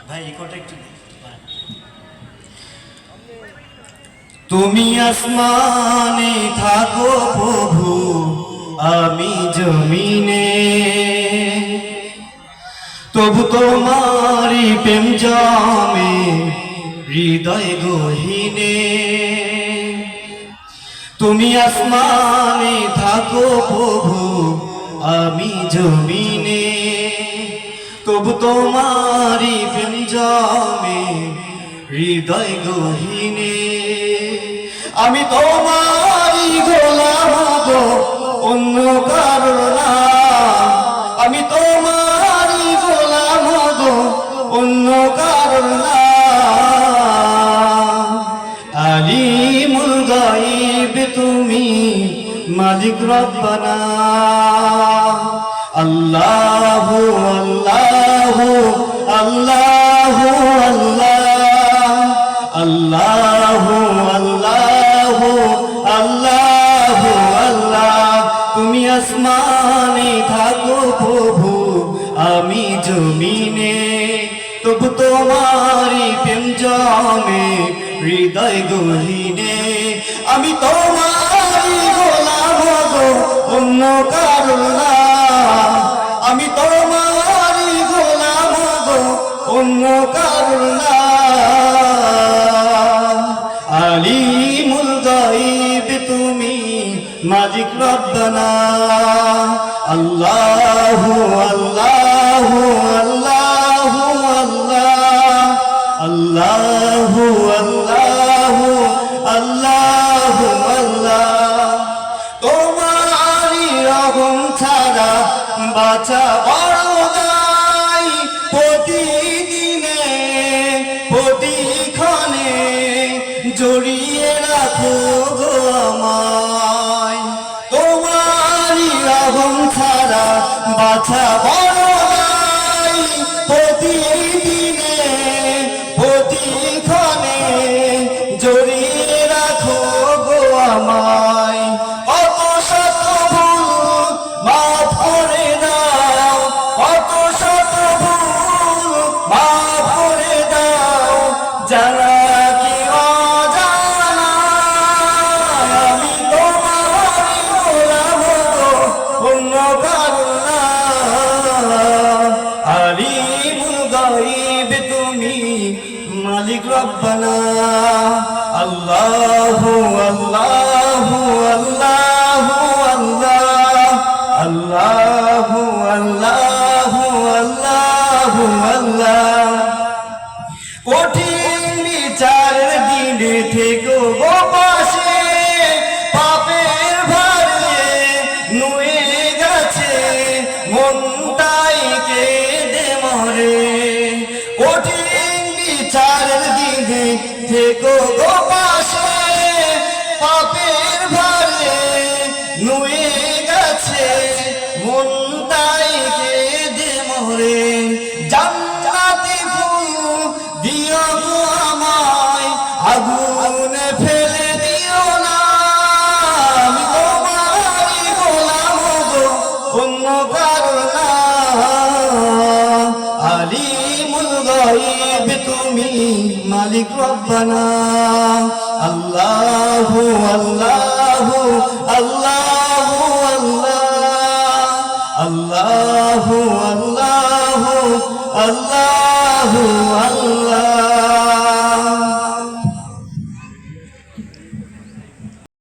ভাই ইকোটা একটু তুমি আসমানে থাকো প্রভু আমি জমিনে তবু তোমারি প্রেম জমে হৃদয় গহীনে তুমি আসমানে থাকো প্রভু আমি জমিনে তবু তোমারি প্রেম জমে হৃদয় গহীনে আমি তোমারি গোলাম গো অন্য কারো না আমি তোমারি গোলাম গো অন্য কারো না আলিমুল গায়ব তুমি মালিক রব্বানা আল্লাহু আল্লাহু আল্লাহু আল্লাহু আল্লাহু আল্লাহু আল্লাহ তুমি আসমানে থাকো প্রভু আমি জমিনে তবু তোমারি প্রেম জমে হৃদয় গহীনে আমি তোমারি গোলাম গো অন্য কারো না আমি তোমারি গোলাম গো অন্য কারো না আলিমুল গায়ব তুমি মালিক রব্বানা আল্লাহু আল্লাহু আল্লাহু আল্লাহু আল্লাহু আল্লাহু আল্লাহ তোমারি রহম ছাড়া বাঁচা বড় নাই প্রতিদিনে প্রতিক্ষণে জড়িয়ে রাখো গো আমায় তোমারি রহম ছাড়া বাঁচা বড় নাই প্রতিদিনে প্রতিক্ষণে জড়িয়ে রাখো গো আমায় কত শত ভুল মাফ করে দাও কত শত ভুল মাফ করে দাও জানা কি অজানা আমি তোমারি গোলাম গো অন্য কারো না আলিমুল গায়ব তুমি মালিক রব্বানা আল্লাহু আল্লাহু আল্লাহু আল্লাহু আল্লাহু আল্লাহু আল্লাহ কঠিন বিচারের দিনে থেকো গো পাশে পাপের ভারে নুয়ে গেছে মনটাই কেঁদে মরে কঠিন বিচারের দিনে থেকো গো পাশে পাপের ভারে নুয়ে গেছে মনটাই কেঁদে মরে জান্নাতি ফুল দিও গো আমায় আগুনে ফেলে দিও না আমি তোমারি গোলাম গো অন্য কারো না আলিমুল গায়ব তুমি মালিক রব্বানা আল্লাহু আল্লাহু আল্লাহু আল্লাহু আল্লাহু আল্লাহু আল্লাহ